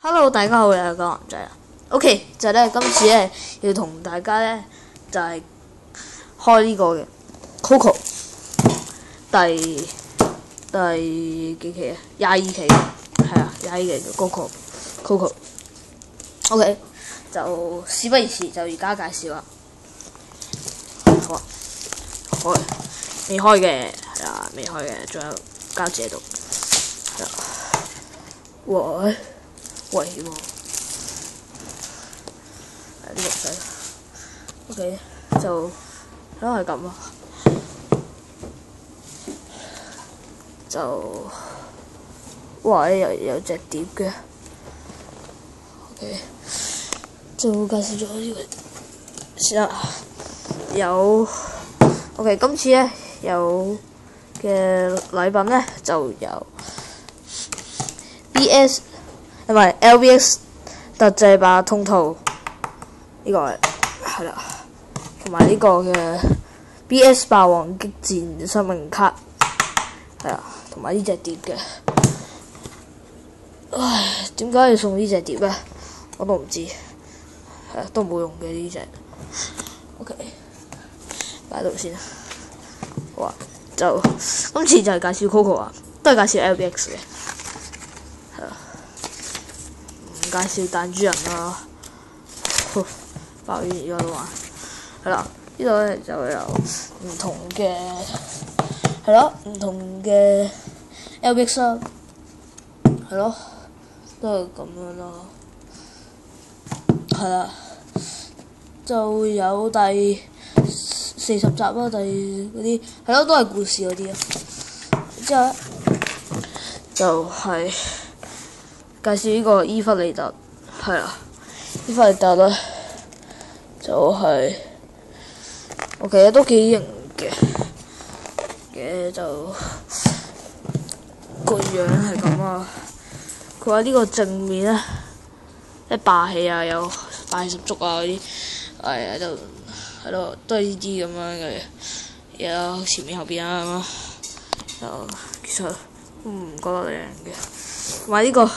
Hello，大家好，我係個男仔啊。OK，就咧今次咧要同大家咧就係、開呢個嘅 Coco 第幾期啊？22期係啊，22期嘅 Coco。OK，就事不宜遲，就而家介紹啦。好啊，未開嘅係啊，未開嘅，仲有膠紙喺度。喂喎，呢個唔使 OK， 就都係咁啊。就哇，有隻碟嘅 OK， 就介紹咗呢個先啦。有 OK， 今次咧有嘅禮品咧就有 BS 唔係 LBX 特製八達通套，呢個係啦，同埋呢個嘅 BS 霸王激戰生命卡係啊，同埋呢隻碟嘅。唉，點解要送呢隻碟咧？我都唔知，係啊，都冇用嘅呢隻。OK， 擺喺度先。好啊，就今次就係介紹 Coco 啊，都係介紹 LBX 嘅。介紹彈珠人啦，爆完而家都玩，係啦，呢度咧就有唔同嘅，係咯，唔同嘅 LBX 啦，係咯，都係咁樣咯，係啦，就有第40集啦，第嗰啲係咯，都係故事嗰啲啊，之後咧就係、介紹呢個伊弗利特，係啦，伊弗利特咧就係、我其實都幾型嘅就個樣係咁啊。佢話呢個正面咧，即係霸氣啊，有霸氣十足啊嗰啲，係就係咯，都係呢啲咁樣嘅嘢啦，前面後邊啊咁啊，就其實唔覺得靚嘅，同埋呢個。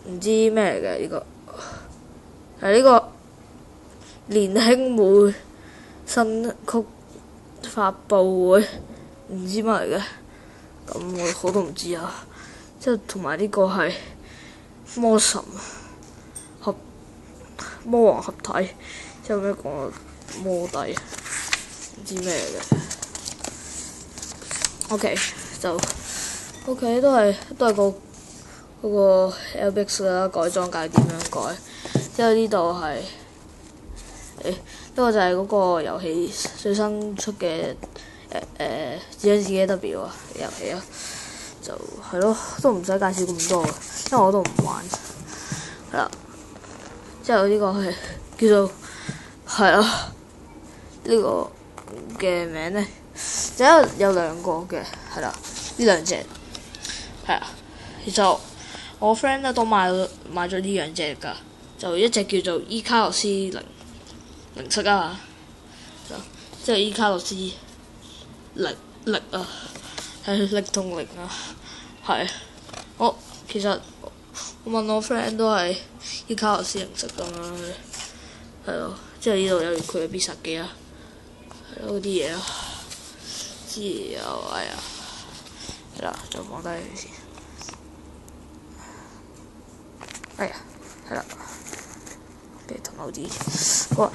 唔知咩嚟嘅呢個，係呢個年輕妹新曲發佈會，唔知乜嚟嘅，咁我都唔知啊。之後同埋呢個係魔王合體，之後咩講魔帝，唔知咩嚟嘅。OK， 就 OK 都係嗰個 LBX 啦，改裝界點樣改？之後呢度係呢個就係嗰個遊戲最新出嘅自己 W 啊遊戲啊，就係咯，都唔使介紹咁多嘅，因為我都唔玩。係啦，之後呢個係叫做係啦，呢個嘅名咧就有兩個嘅，係啦，呢兩隻係啊，其實。我 friend 咧都買咗呢兩隻㗎，就一隻叫做伊卡洛斯零式啊，即係伊卡洛斯力啊，係力同零啊，係。其實我問我 friend 都係伊卡洛斯零式咁樣，係咯，即係呢度有佢嘅必殺技啊，係咯嗰啲嘢啊，之後哎呀，係啦，就放低佢先。哎呀，係啦，俾同好啲，好啊，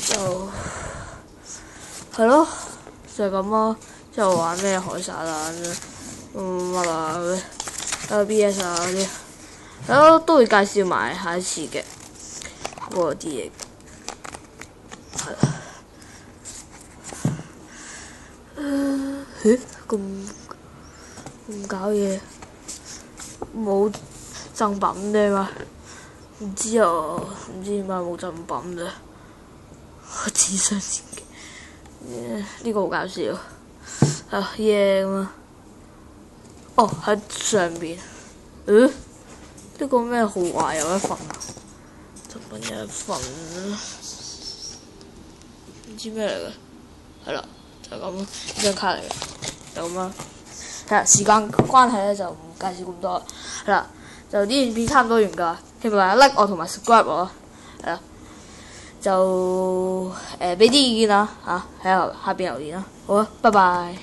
就係咯，就係咁咯。之後玩咩海沙啊，乜啊，LBS 啊嗰啲，係咯，都會介紹埋下一次嘅嗰啲嘢，係啦。咁搞嘢，冇。贈品啫嘛，唔知啊，唔知點解冇贈品啫。智商前嘅，呢個好搞笑，啊耶咁啊！哦喺上邊，呢個咩豪華有一份啊？贈品有一份，唔知咩嚟嘅，係啦，就咁咯，呢張卡嚟嘅，就咁啦。係啦，時間關係咧就唔介紹咁多，係啦。就呢段片差唔多完㗎，希望大家 like 我同埋 subscribe 我啊，係啦，就俾啲意見啦嚇，喺下邊留言啦，好啊，拜拜。